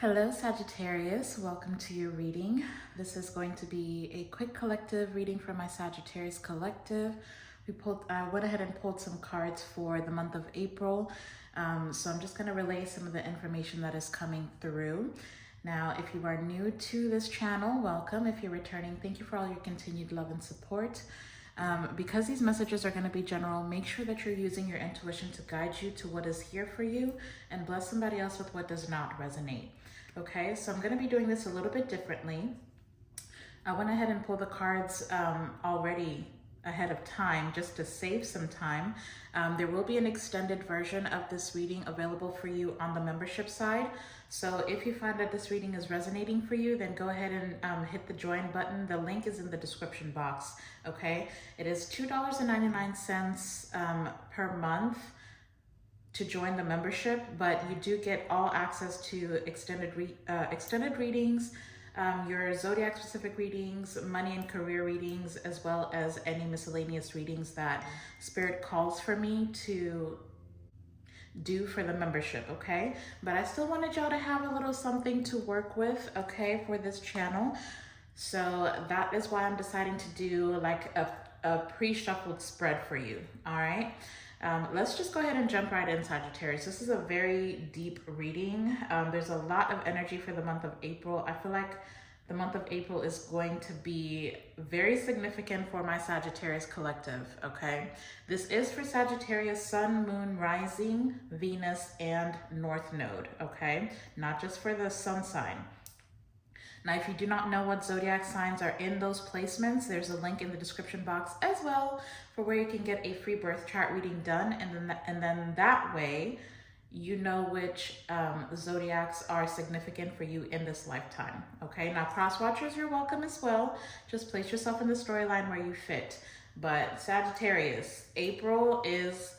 Hello Sagittarius, welcome to your reading. This is going to be a quick collective reading for my Sagittarius collective. I went ahead and pulled some cards for the month of April. So I'm just going to relay some of the information that is coming through. Now, if you are new to this channel, welcome. If you're returning, thank you for all your continued love and support. Because these messages are going to be general, make sure that you're using your intuition to guide you to what is here for you and bless somebody else with what does not resonate. Okay, so I'm going to be doing this a little bit differently. I went ahead and pulled the cards already ahead of time just to save some time. There will be an extended version of this reading available for you on the membership side. So if you find that this reading is resonating for you, then go ahead and hit the join button. The link is in the description box, okay? It is $2.99 per month to join the membership, but you do get all access to extended readings, your zodiac specific readings, money and career readings, as well as any miscellaneous readings that Spirit calls for me to do for the membership, okay? But I still wanted y'all to have a little something to work with, okay, for this channel. So that is why I'm deciding to do like a pre-shuffled spread for you, all right? Let's just go ahead and jump right in, Sagittarius. This is a very deep reading. There's a lot of energy for the month of April. I feel like the month of April is going to be very significant for my Sagittarius collective, okay? This is for Sagittarius, Sun, Moon, Rising, Venus, and North Node, okay? Not just for the Sun sign. Now, if you do not know what zodiac signs are in those placements, there's a link in the description box as well for where you can get a free birth chart reading done. And then that way, you know which zodiacs are significant for you in this lifetime. Okay, now cross watchers, you're welcome as well. Just place yourself in the storyline where you fit. But Sagittarius, April is...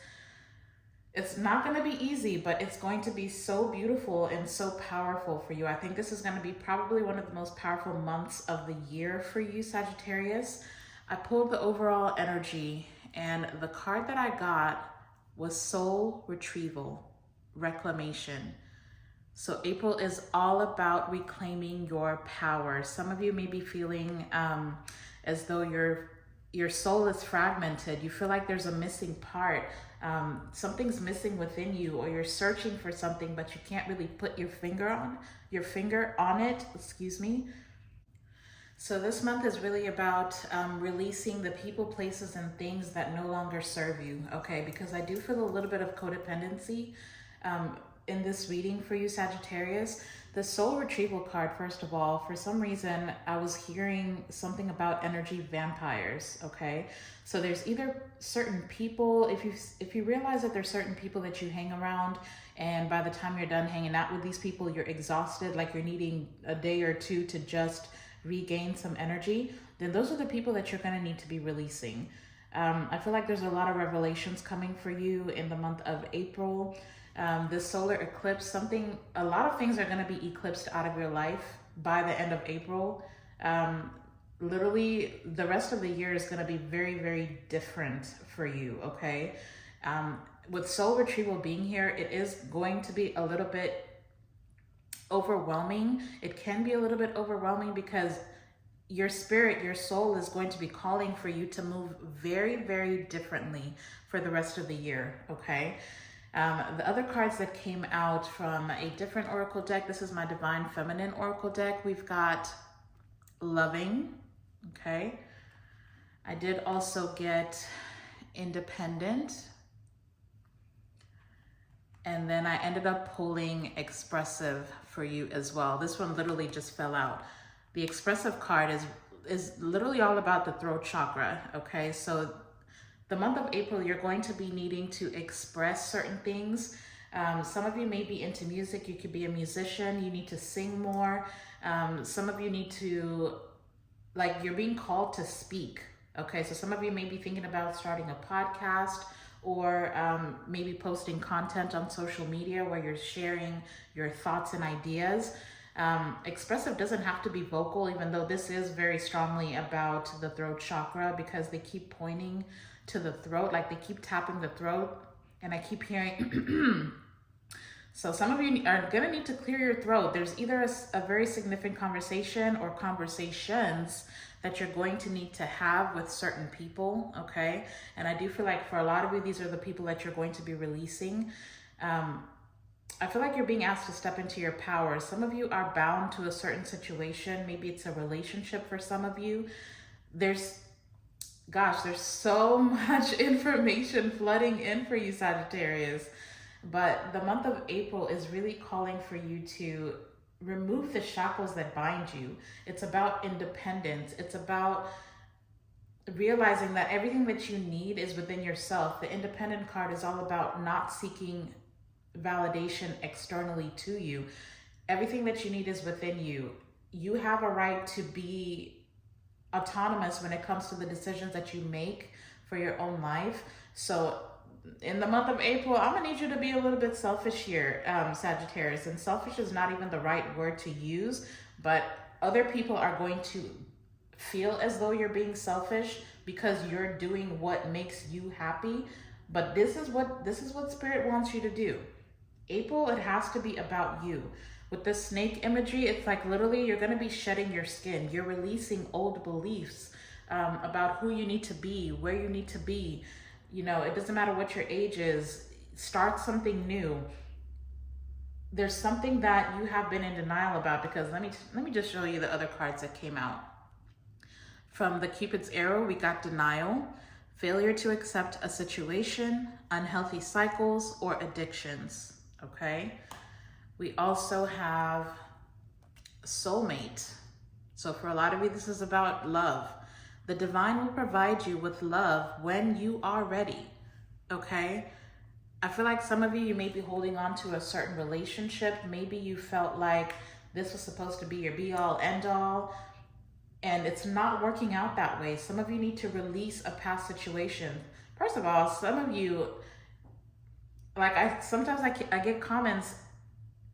It's not going to be easy, but it's going to be so beautiful and so powerful for you. I think this is going to be probably one of the most powerful months of the year for you, Sagittarius. I pulled the overall energy, and the card that I got was soul retrieval, reclamation. So April is all about reclaiming your power. Some of you may be feeling as though your soul is fragmented. You feel like there's a missing part. Something's missing within you, or you're searching for something, but you can't really put your finger on it, excuse me. So this month is really about releasing the people, places, and things that no longer serve you, okay? Because I do feel a little bit of codependency in this reading for you, Sagittarius. The soul retrieval card, first of all, for some reason, I was hearing something about energy vampires, okay? So there's either certain people, if you realize that there's certain people that you hang around, and by the time you're done hanging out with these people, you're exhausted, like you're needing a day or two to just regain some energy, then those are the people that you're gonna need to be releasing. I feel like there's a lot of revelations coming for you in the month of April. This solar eclipse, a lot of things are going to be eclipsed out of your life by the end of April. Literally, the rest of the year is going to be very, very different for you, okay? With soul retrieval being here, it is going to be a little bit overwhelming. It can be a little bit overwhelming because your spirit, your soul is going to be calling for you to move very, very differently for the rest of the year, okay? The other cards that came out from a different oracle deck, this is my Divine Feminine oracle deck. We've got Loving, okay? I did also get Independent. And then I ended up pulling Expressive for you as well. This one literally just fell out. The Expressive card is literally all about the throat chakra, okay? So the month of April, you're going to be needing to express certain things. Some of you may be into music. You could be a musician. You need to sing more. Some of you need to, like, you're being called to speak. Okay, so some of you may be thinking about starting a podcast, or maybe posting content on social media where you're sharing your thoughts and ideas. Expressive doesn't have to be vocal, even though this is very strongly about the throat chakra, because they keep pointing to the throat, like they keep tapping the throat, and I keep hearing So some of you are going to need to clear your throat. There's either a very significant conversation or conversations that you're going to need to have with certain people, okay? And I do feel like for a lot of you, these are the people that you're going to be releasing. I feel like you're being asked to step into your power. Some of you are bound to a certain situation. Maybe it's a relationship for some of you. There's so much information flooding in for you, Sagittarius. But the month of April is really calling for you to remove the shackles that bind you. It's about independence. It's about realizing that everything that you need is within yourself. The independent card is all about not seeking validation externally to you. Everything that you need is within you. You have a right to be autonomous when it comes to the decisions that you make for your own life. So in the month of April, I'm gonna need you to be a little bit selfish here, Sagittarius. And selfish is not even the right word to use, but other people are going to feel as though you're being selfish because you're doing what makes you happy. But this is what Spirit wants you to do. April, it has to be about you. With the snake imagery, it's like literally you're going to be shedding your skin. You're releasing old beliefs about who you need to be, where you need to be. You know, it doesn't matter what your age is. Start something new. There's something that you have been in denial about, because let me just show you the other cards that came out. From the Cupid's arrow, we got denial, failure to accept a situation, unhealthy cycles, or addictions, okay? We also have soulmate. So for a lot of you, this is about love. The divine will provide you with love when you are ready, okay? I feel like some of you may be holding on to a certain relationship. Maybe you felt like this was supposed to be your be-all, end-all, and it's not working out that way. Some of you need to release a past situation. First of all, some of you, like sometimes I get comments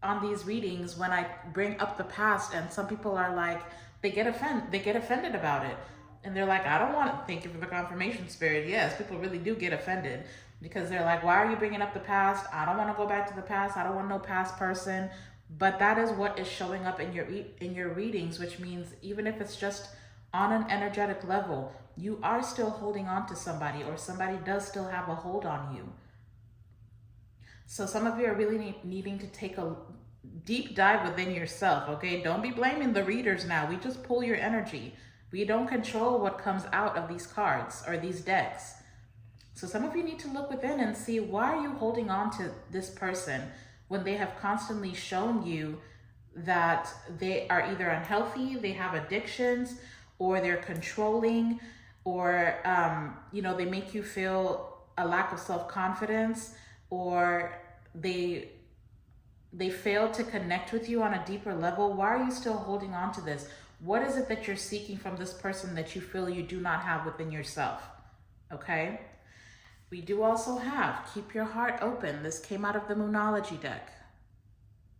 on these readings when I bring up the past, and some people are like, they get offended about it. And they're like, I don't want to, thank you for the confirmation, Spirit. Yes, people really do get offended because they're like, why are you bringing up the past? I don't want to go back to the past. I don't want no past person. But that is what is showing up in your readings, which means even if it's just on an energetic level, you are still holding on to somebody, or somebody does still have a hold on you. So some of you are really needing to take a deep dive within yourself, okay? Don't be blaming the readers now. We just pull your energy. We don't control what comes out of these cards or these decks. So some of you need to look within and see, why are you holding on to this person when they have constantly shown you that they are either unhealthy, they have addictions, or they're controlling, or they make you feel a lack of self-confidence, or they fail to connect with you on a deeper level? Why are you still holding on to this? What is it that you're seeking from this person that you feel you do not have within yourself? Okay? We do also have keep your heart open. This came out of the Moonology deck.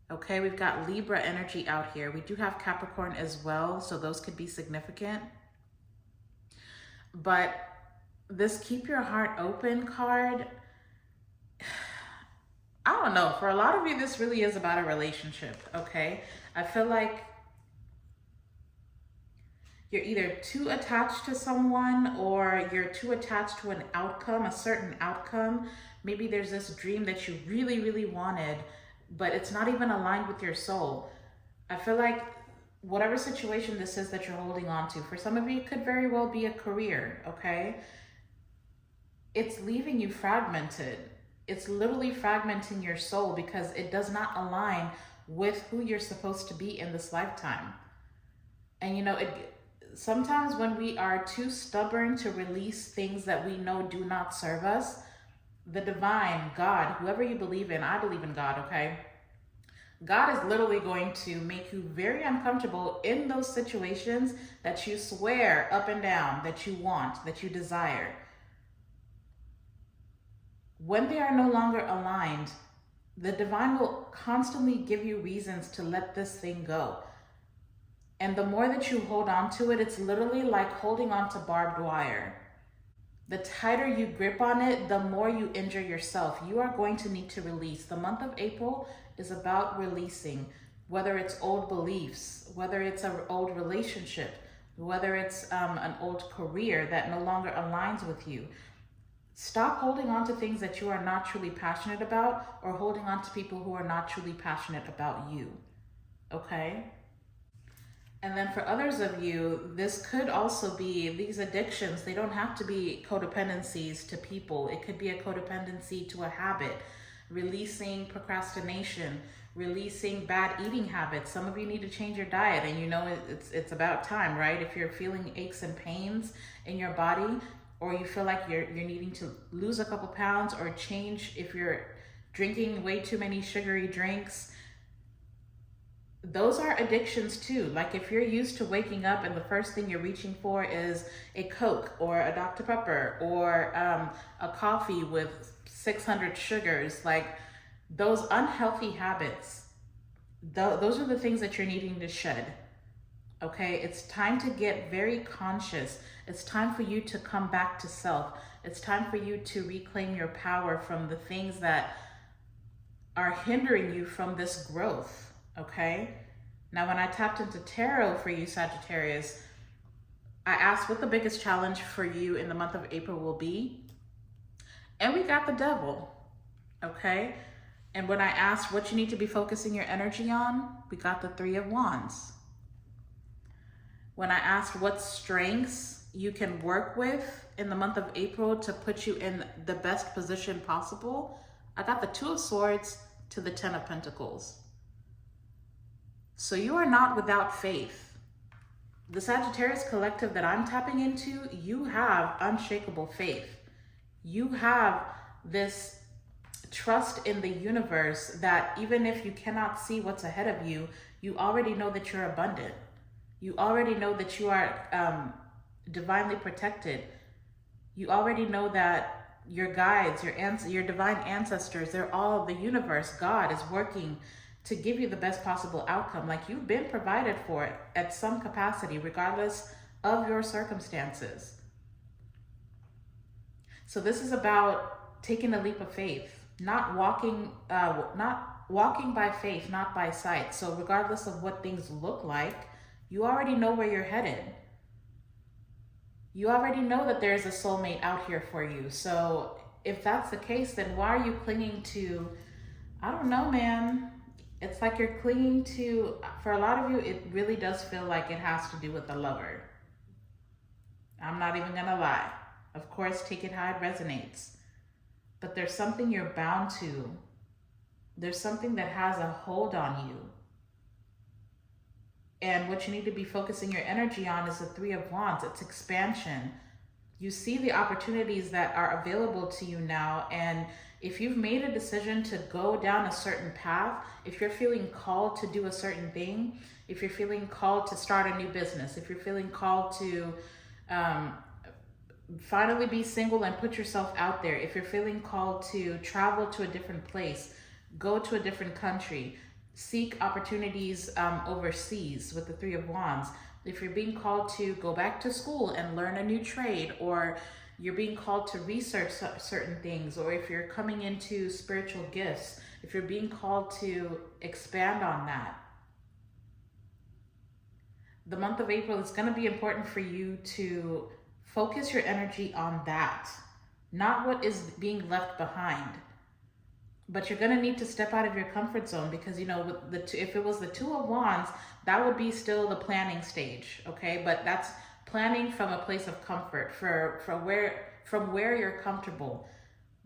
Okay, we've got Libra energy out here. We do have Capricorn as well, so those could be significant. But this keep your heart open card, I don't know. For a lot of you, this really is about a relationship, okay? I feel like you're either too attached to someone, or you're too attached to an outcome, a certain outcome. Maybe there's this dream that you really, really wanted, but it's not even aligned with your soul. I feel like whatever situation this is that you're holding on to, for some of you, it could very well be a career, okay? It's leaving you fragmented. It's literally fragmenting your soul because it does not align with who you're supposed to be in this lifetime. And sometimes when we are too stubborn to release things that we know do not serve us, the divine, God, whoever you believe in, I believe in God, okay? God is literally going to make you very uncomfortable in those situations that you swear up and down that you want, that you desire. When they are no longer aligned, the divine will constantly give you reasons to let this thing go. And the more that you hold on to it, it's literally like holding on to barbed wire. The tighter you grip on it, the more you injure yourself. You are going to need to release. The month of April is about releasing, whether it's old beliefs, whether it's an old relationship, whether it's an old career that no longer aligns with you. Stop holding on to things that you are not truly passionate about, or holding on to people who are not truly passionate about you. Okay? And then for others of you, this could also be these addictions. They don't have to be codependencies to people. It could be a codependency to a habit, releasing procrastination, releasing bad eating habits. Some of you need to change your diet, and you know it's about time, right? If you're feeling aches and pains in your body, or you feel like you're needing to lose a couple pounds or change, if you're drinking way too many sugary drinks, those are addictions too. Like if you're used to waking up and the first thing you're reaching for is a Coke or a Dr. Pepper or a coffee with 600 sugars, like those unhealthy habits, those are the things that you're needing to shed. Okay, it's time to get very conscious. It's time for you to come back to self. It's time for you to reclaim your power from the things that are hindering you from this growth. Okay, now when I tapped into tarot for you, Sagittarius, I asked what the biggest challenge for you in the month of April will be, and we got the Devil. Okay, and when I asked what you need to be focusing your energy on, we got the Three of Wands. When I asked what strengths you can work with in the month of April to put you in the best position possible, I got the Two of Swords to the Ten of Pentacles. So you are not without faith. The Sagittarius collective that I'm tapping into, you have unshakable faith. You have this trust in the universe that even if you cannot see what's ahead of you, you already know that you're abundant. You already know that you are divinely protected. You already know that your guides, your divine ancestors, they're all the universe. God is working to give you the best possible outcome. Like you've been provided for at some capacity, regardless of your circumstances. So this is about taking a leap of faith, not walking by faith, not by sight. So regardless of what things look like, you already know where you're headed. You already know that there's a soulmate out here for you. So if that's the case, then why are you clinging to, I don't know, man. It's like you're clinging to, for a lot of you, it really does feel like it has to do with the lover. I'm not even gonna lie. Of course, take it how it resonates. But there's something you're bound to. There's something that has a hold on you. And what you need to be focusing your energy on is the Three of Wands. It's expansion. You see the opportunities that are available to you now. And if you've made a decision to go down a certain path, if you're feeling called to do a certain thing, if you're feeling called to start a new business, if you're feeling called to finally be single and put yourself out there, if you're feeling called to travel to a different place, go to a different country, seek opportunities overseas with the Three of Wands. If you're being called to go back to school and learn a new trade, or you're being called to research certain things, or if you're coming into spiritual gifts, if you're being called to expand on that, the month of April is going to be important for you to focus your energy on that, not what is being left behind. But you're going to need to step out of your comfort zone because, you know, with if it was the Two of Wands, that would be still the planning stage, okay? But that's planning from a place of comfort, from where you're comfortable.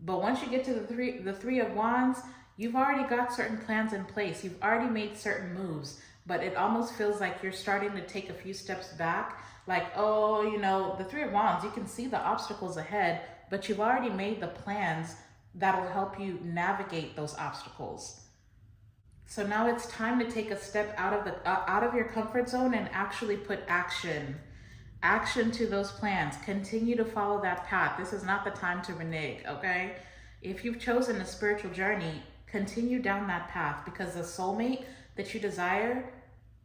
But once you get to the Three of Wands, you've already got certain plans in place. You've already made certain moves, but it almost feels like you're starting to take a few steps back. Like, oh, you know, the Three of Wands, you can see the obstacles ahead, but you've already made the plans that'll help you navigate those obstacles. So now it's time to take a step out of your comfort zone and actually put action to those plans. Continue to follow that path. This is not the time to renege, okay? If you've chosen a spiritual journey, continue down that path, because the soulmate that you desire,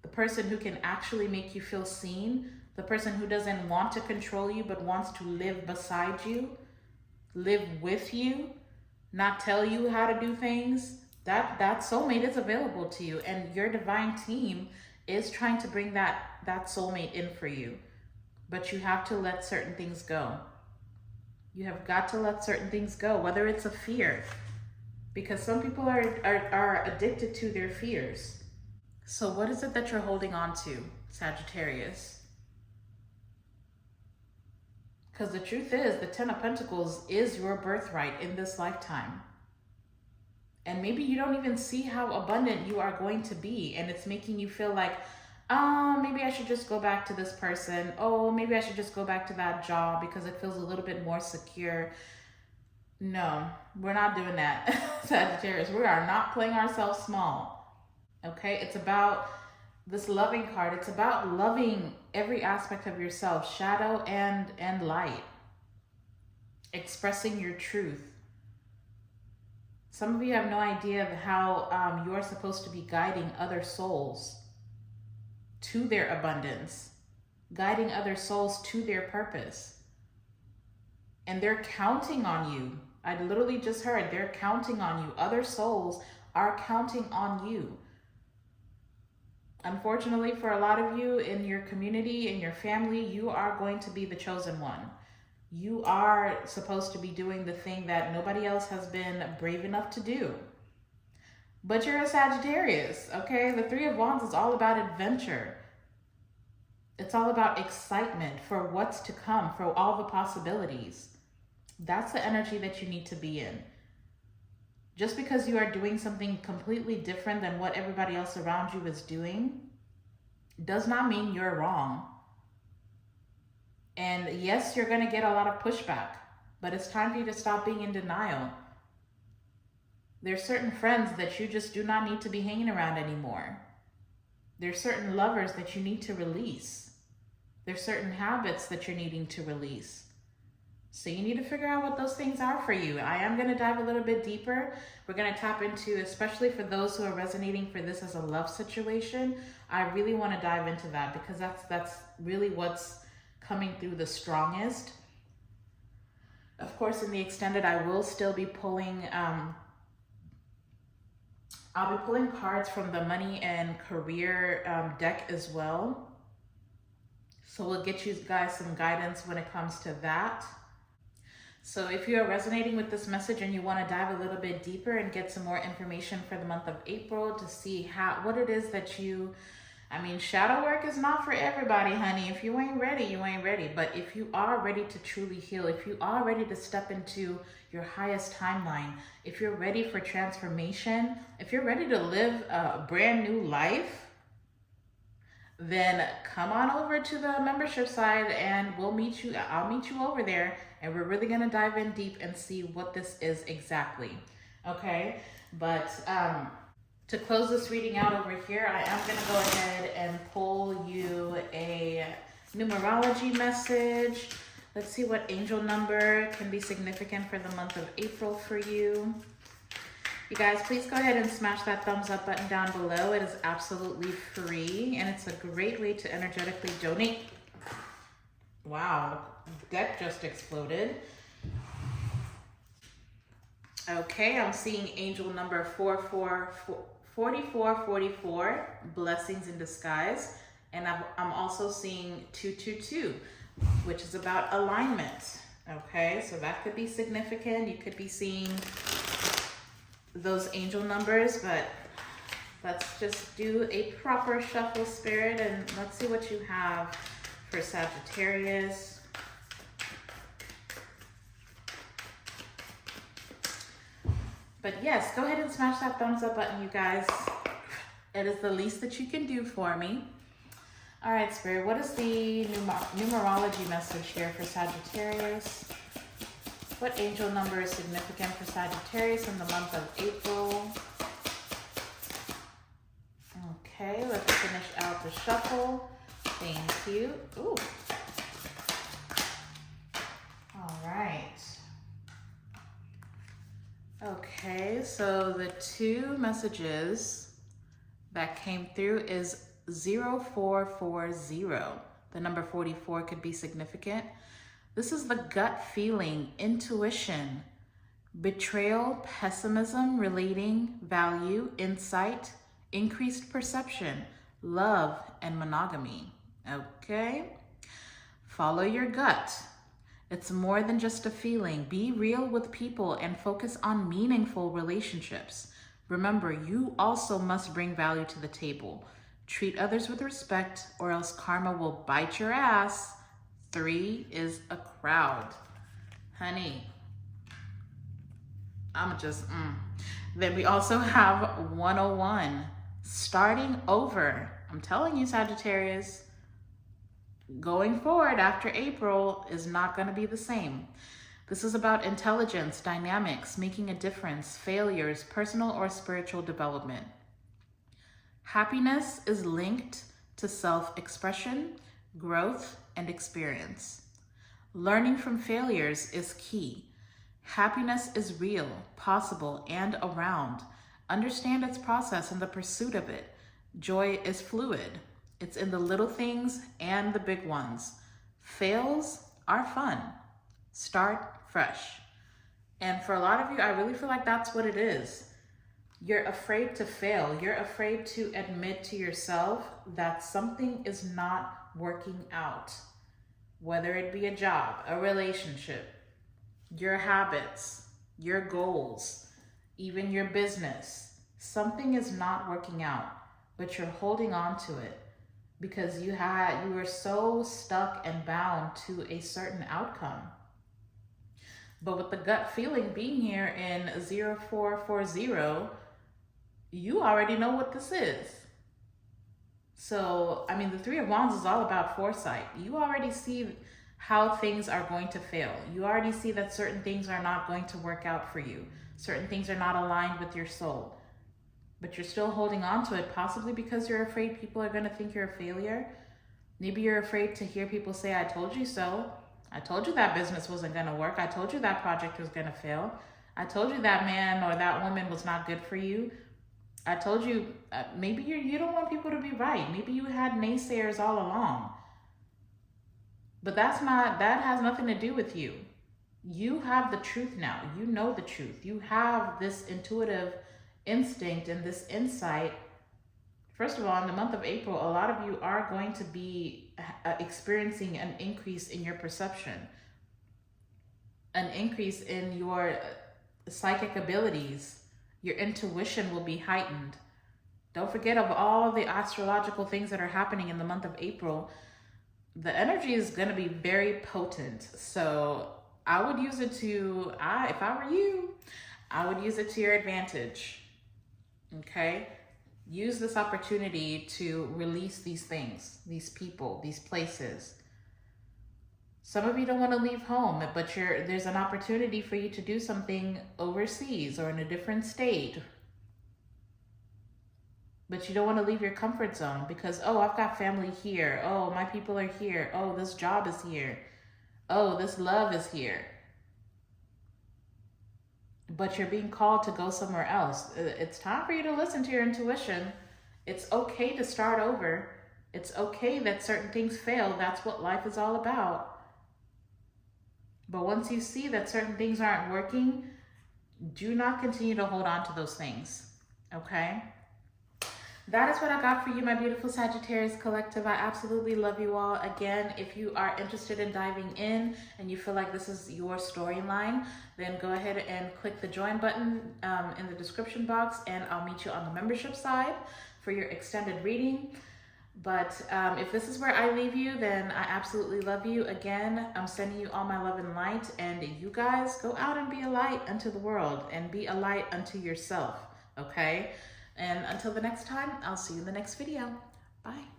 the person who can actually make you feel seen, the person who doesn't want to control you but wants to live beside you, live with you, not tell you how to do things, that soulmate is available to you, and your divine team is trying to bring that soulmate in for you. But you have to let certain things go. You have got to let certain things go, whether it's a fear, because some people are addicted to their fears. So what is it that you're holding on to, Sagittarius? Because the truth is, the Ten of Pentacles is your birthright in this lifetime. And maybe you don't even see how abundant you are going to be, and it's making you feel like, oh, maybe I should just go back to this person. Oh, maybe I should just go back to that job because it feels a little bit more secure. No, we're not doing that, Sagittarius. We are not playing ourselves small, okay? It's about this loving card. It's about loving every aspect of yourself, shadow and light, expressing your truth. Some of you have no idea of how you're supposed to be guiding other souls to their abundance, guiding other souls to their purpose. And they're counting on you. I literally just heard they're counting on you. Other souls are counting on you. Unfortunately, for a lot of you in your community, in your family, you are going to be the chosen one. You are supposed to be doing the thing that nobody else has been brave enough to do. But you're a Sagittarius, okay? The Three of Wands is all about adventure. It's all about excitement for what's to come, for all the possibilities. That's the energy that you need to be in. Just because you are doing something completely different than what everybody else around you is doing does not mean you're wrong. And yes, you're going to get a lot of pushback, but it's time for you to stop being in denial. There's certain friends that you just do not need to be hanging around anymore. There's certain lovers that you need to release. There's certain habits that you're needing to release. So you need to figure out what those things are for you. I am going to dive a little bit deeper. We're going to tap into, especially for those who are resonating for this as a love situation, I really want to dive into that because that's really what's coming through the strongest. Of course, in the extended, I will still be pulling, I'll be pulling cards from the money and career deck as well. So we'll get you guys some guidance when it comes to that. So if you are resonating with this message and you want to dive a little bit deeper and get some more information for the month of April to see what it is that shadow work is not for everybody, honey. If you ain't ready, you ain't ready. But if you are ready to truly heal, if you are ready to step into your highest timeline, if you're ready for transformation, if you're ready to live a brand new life, then come on over to the membership side and I'll meet you over there, and we're really going to dive in deep and see what this is exactly. Okay. But, to close this reading out over here, I am going to go ahead and pull you a numerology message. Let's see what angel number can be significant for the month of April for you. You guys, please go ahead and smash that thumbs up button down below. It is absolutely free, and it's a great way to energetically donate. Wow, deck just exploded. Okay, I'm seeing angel number 4444, blessings in disguise. And I'm also seeing 222, which is about alignment. Okay, so that could be significant. You could be seeing those angel numbers, but let's just do a proper shuffle, Spirit, and let's see what you have for Sagittarius. But yes, go ahead and smash that thumbs up button, you guys. It is the least that you can do for me. All right, Spirit, what is the numerology message here for Sagittarius? What angel number is significant for Sagittarius in the month of April? Okay, let's finish out the shuffle. Thank you. Ooh. All right. Okay, so the two messages that came through is 0440. The number 44 could be significant. This is the gut feeling, intuition, Betrayal, pessimism, relating, value, insight, increased perception, love, and monogamy. Okay? Follow your gut. It's more than just a feeling. Be real with people and focus on meaningful relationships. Remember, you also must bring value to the table. Treat others with respect or else karma will bite your ass. 3 is a crowd. Honey, I'm just, Then we also have 101, starting over. I'm telling you, Sagittarius, going forward after April is not going to be the same. This is about intelligence, dynamics, making a difference, failures, personal or spiritual development. Happiness is linked to self-expression, growth, and experience. Learning from failures is key. Happiness is real, possible, and around. Understand its process and the pursuit of it. Joy is fluid. It's in the little things and the big ones. Fails are fun. Start fresh. And for a lot of you, I really feel like that's what it is. You're afraid to fail. You're afraid to admit to yourself that something is not working out. Whether it be a job, a relationship, your habits, your goals, even your business. Something is not working out, but you're holding on to it because you were so stuck and bound to a certain outcome. But with the gut feeling being here in 0440, you already know what this is. So, I mean, the 3 of Wands is all about foresight. You already see how things are going to fail. You already see that certain things are not going to work out for you. Certain things are not aligned with your soul. But you're still holding on to it, possibly because you're afraid people are going to think you're a failure. Maybe you're afraid to hear people say, I told you so. I told you that business wasn't going to work. I told you that project was going to fail. I told you that man or that woman was not good for you. I told you, maybe you don't want people to be right. Maybe you had naysayers all along. But that has nothing to do with you. You have the truth now. You know the truth. You have this intuitive instinct and this insight. First of all, in the month of April, a lot of you are going to be experiencing an increase in your perception, an increase in your psychic abilities. Your intuition will be heightened. Don't forget of all the astrological things that are happening in the month of April. The energy is going to be very potent. So I would use it to, if I were you, I would use it to your advantage. Okay? Use this opportunity to release these things, these people, these places. Some of you don't want to leave home, but there's an opportunity for you to do something overseas or in a different state. But you don't want to leave your comfort zone because, oh, I've got family here. Oh, my people are here. Oh, this job is here. Oh, this love is here. But you're being called to go somewhere else. It's time for you to listen to your intuition. It's okay to start over. It's okay that certain things fail. That's what life is all about. But once you see that certain things aren't working, do not continue to hold on to those things. Okay? That is what I got for you, my beautiful Sagittarius collective. I absolutely love you all. Again, if you are interested in diving in and you feel like this is your storyline, then go ahead and click the join button in the description box, and I'll meet you on the membership side for your extended reading. But if this is where I leave you, then I absolutely love you. Again, I'm sending you all my love and light, and you guys go out and be a light unto the world and be a light unto yourself, okay? And until the next time, I'll see you in the next video. Bye.